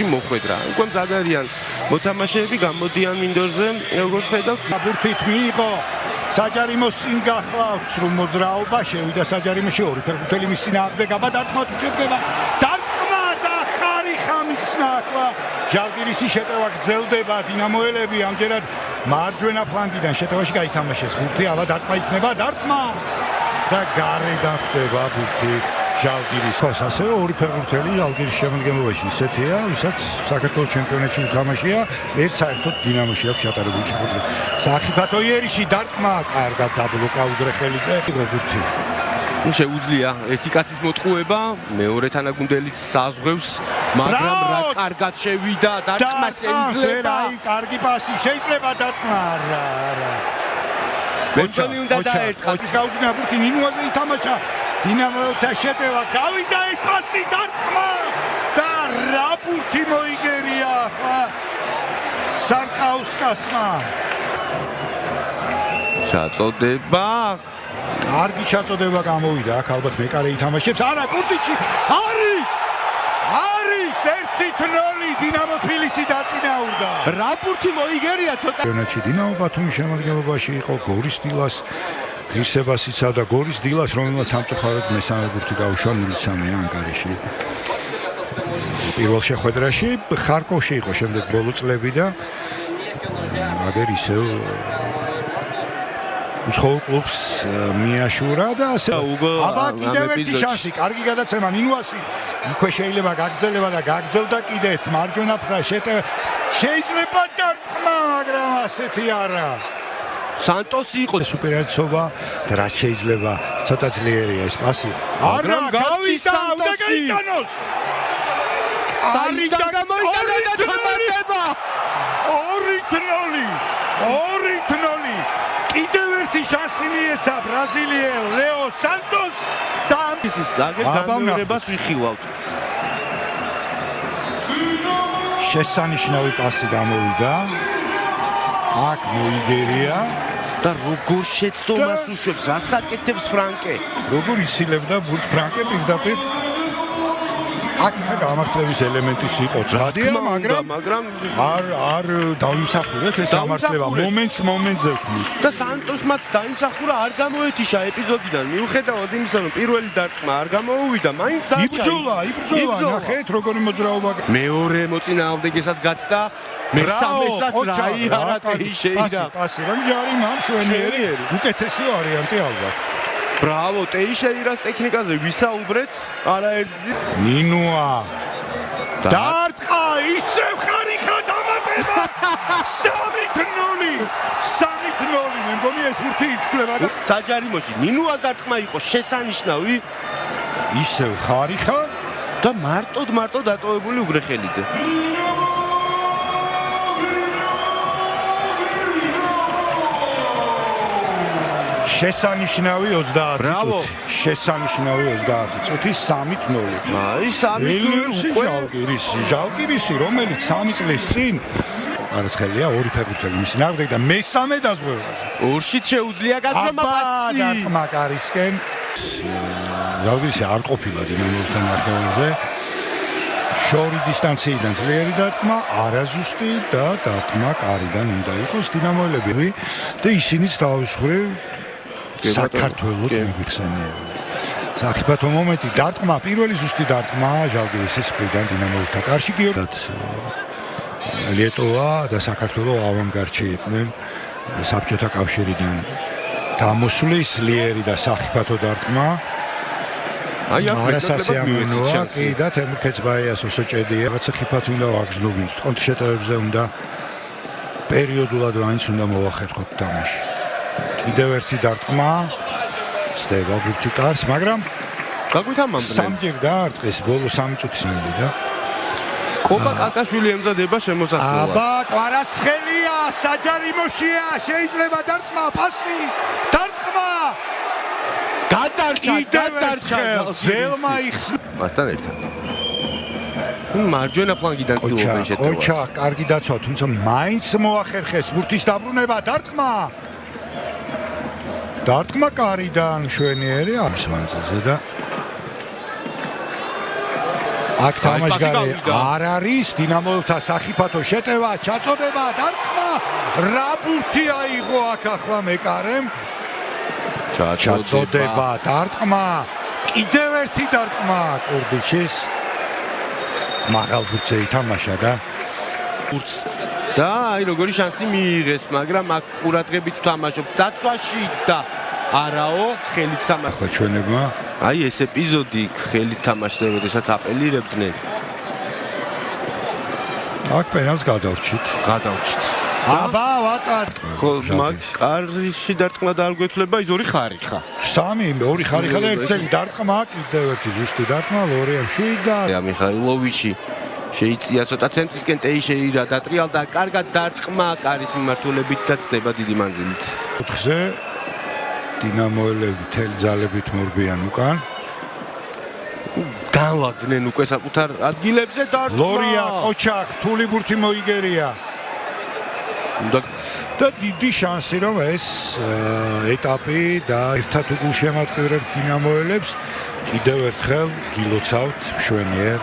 მოხვედრა. უკვე მზად არიან მოთამაშეები გამოდიან მინდორზე, როგორც ხედავთ, ბურთით მიიღო საჯარიმოს წინ გახლავთ რომ მოძრაობა შევიდა საჯარიმოში ორი ფეხბურთელი მის წინააღმდეგ დარტყმა თუ შედგება დარტყმა და ხარიხა მიხსნა ახლა ჟალგირისი შეტევა გრძელდება დინამოელები ამჯერად მარჯვენა ფლანგიდან შეტევაში გაითამაშეს ბურთი აბა დარტყმა იქნება დარტყმა და გარედან ხდება ბურთი ჟალგირის ასევე ორი ფეხბურთელი ჟალგირის შემადგენლობაში ისეთია, ვისაც საქართველოს ჩემპიონატში უთამაშია, ერთ საერთოდ დინამოში აქვს ჩატარებული შეხვედრა. სახიფათო იერიში დარტყმა, კარგად დაბლოკა უგრეხელიძე ბურთი. შეუძლია ერთი კაცის მოტყუება, მეორე თანაგუნდელიც საზღვევს, მაგრამ რა კარგად შევიდა დარტყმა შეიძლება. აი, კარგი პასი შეიძლება დარტყმა, არა. ბენჯონი უნდა დაერტყა. ის გაუძინა ბურთი ნინუაზე ითამაშა. დინამოელთა შეტევა გავიდა ეს პასი დარტყმა და რა ბურთი მოიგერია ახლა სარკაუსკასმა. ჩაწოდება. კარგი ჩაწოდება გამოვიდა აქ ალბათ მეკარე ითამაშებს. არა კურტიჩი არის 1-0 დინამო თბილისი დაწინაურდა. რა ბურთი მოიგერია ცოტა. ჩემპიონატში დინამო ბათუმის შემადგენლობაში იყო გორის დილას ღირსებას იცავდა გორის დილას, რომელმაც სამწუხაროდ მესამე ბურთი გაუშვა 0-3 ანგარიში. პირველ შეხვედრაში ხარკოვში იყო შემდეგ ბოლო წლები და აგერ ისევ უშხოლ კლუბს მიაშურა და ასე. აბა კიდევ ერთი შანსი, კარგი გადაცემა ნინუასი. იქვე შეიძლება გაგრძელება და გაგრძელდა კიდეც მარჯვენა ფრა შეტევა. შეიძლება დარტყმა, მაგრამ ასეთი არა. სანტოსი იყო სუპერაცობა და რაც შეიძლება ცოტა ძლიერია ეს პასი. არა გავიდა უნდა გაიტანოს. საიდან გამოიტანა და თამაშება. 2-0. კიდევ ერთი შანსი მიეცა ბრაზილიელ ლეო სანტოს და ის აგერ განმეორებას ვიხილავთ. შესანიშნავი პასი გამოვიდა. აქ მოიგერია და როგორ შეცდომას უშვებს, რასაკეთებს ფრანკე? როგორ იცილებდა ბურთს ფრანკე პირდაპირ. აქ გამართლების ელემენტიც იყო ძადია, მაგრამ არ დაიმსახურეთ ეს გამართლება. მომენტზე ვქმნით. და სანტოსმაც დაიმსახურა, არ გამოეთიშა ეპიზოდიდან. მიუხედავად იმისა, რომ პირველი დარტყმა არ გამოუვიდა, მაინც იბრძოლა, ნახეთ როგორი მოძრაობა. მეორე მოწინააღმდეგესაც გაცდა. მესამესაც რა ტეიშეირა. პასი რომ ჯარი მშვენიერი უკეთესი ვარიანტი ალბათ. ბრავო, ტეიშეირას ტექნიკაზე ვისაუბრეთ, არაერთგზით. ნინუა დარტყა, ისევ ხარიხა დამატება. 3-0. მე მგონი ეს ბურთი ითვლება და საჯარიმოში ნინუას დარტყმა იყო შესანიშნავი. ისევ ხარიხა და მარტოდ დატოვებული უგრეხელიძე. შესანიშნავი 30 წუთი. შესანიშნავი 30 წუთი 3-0. აი 3-0 ჟალგირისი, რომელიც 3 წლის წინ არასხელია ორი ფეხბურთელი მის ნაღდე და მესამე დაზღვევაზე. ორშიც შეუძლია გაწომა პასი. დარტყმა კარისკენ. ჟალგირისი არ ყოფილა დინამოსთან ნახევარზე. შორი დისტანციიდან ძლიერი დარტყმა, არაზუსტი და დარტყმა კარიდან უნდა იყოს დინამოელები და ისინიც თავის მხრივ საქართველოს მოიხსენიებენ. სახიფათო მომენტი დარტყმა, პირველი ზუსტი დარტყმა ჟალგირისის მხრიდან დინამოსთან კარში გიორდათ. ლიეტოვა და საქართველოს ავანგარდში იყვნენ საბჭოთა კავშირიდან. გამოსვლის ძლიერი და სახიფათო დარტყმა. არასასიამოვნოა კი და თემურ ქეცბაიას ოსოჭედია. რაღაცა ხიფათი უნდა ვაგრძნობინოთ. კონტრშეტევებზე უნდა პერიოდულად მაინც უნდა მოვახერხოთ თამაში. კიდევ ერთი დარტყმა ცდება ბურთი კარს, მაგრამ გაგვითამამდნენ. სამჯერ დაარტყეს ბოლო 3 წუთის მოვიდა. კოპა კაკაშვილი ემზადება შემოსასვლელად. აბა, კვარაცხელია, საჯარიმოშია, შეიძლება დარტყმა, პასი, დარტყმა. გადარჩა, ზელმა იხსნა. მასთან ერთად. მარჯვენა ფლანგიდან ცდილობენ შეტევას. ოჩა, კარგი დაცვა, თუმცა მაინც მოახერხეს ბურთის დაბრუნება, დარტყმა. დარტყმა კარიდან შვენიერი ამის მანძილზე და აქ თამაშგარი არ არის დინამოელთა სახიფათო შეტევა ჩაწოდება დარტყმა რა ბურთი აიღო აქ ახლა მეკარემ ჩაწოდება დარტყმა კიდევ ერთი დარტყმა კურდიჩის მაღალ ბურთზე ითამაშა და ბურთს და აი როგორი შანსი მიიღეს, მაგრამ აქ ყურადღებით თამაშობ დაცვაში და არაო ხელით თამაშს. ახლა ჩვენებმა აი ეს ეპიზოდი ხელით თამაშზე, როდესაც აპელირებდნენ. აქ პენალს გადავრჩით. აბა ვაწად. ხო, მაგარში დარტყმა და არ გვეთლება ის ორი ხარიხა. ორი ხარიხა და ერთ წელი დარტყმა, კიდევ ერთი ზუსტი დარტყმა, ლორიებში და მიხაილოვიჩი შეიწია ცოტა ცენტრისკენ ტეიშეირა დატრიალდა, კარგად დარტყმა კარის მიმართულებით და ცდება დიდი მანძილით. 4-ზე დინამოელები თელი ძალებით მორბიან უკან. განლაგდნენ უკვე საკუთარ ადგილებზე დარტყმა. ლორია, კოჩაკ, თული ბურთი მოიგერია. და დიდი შანსი რომ ეს ეტაპი და ერთად უგულშემატკივრებ დინამოელებს კიდევ ერთხელ გილოცავთ მშვენიერ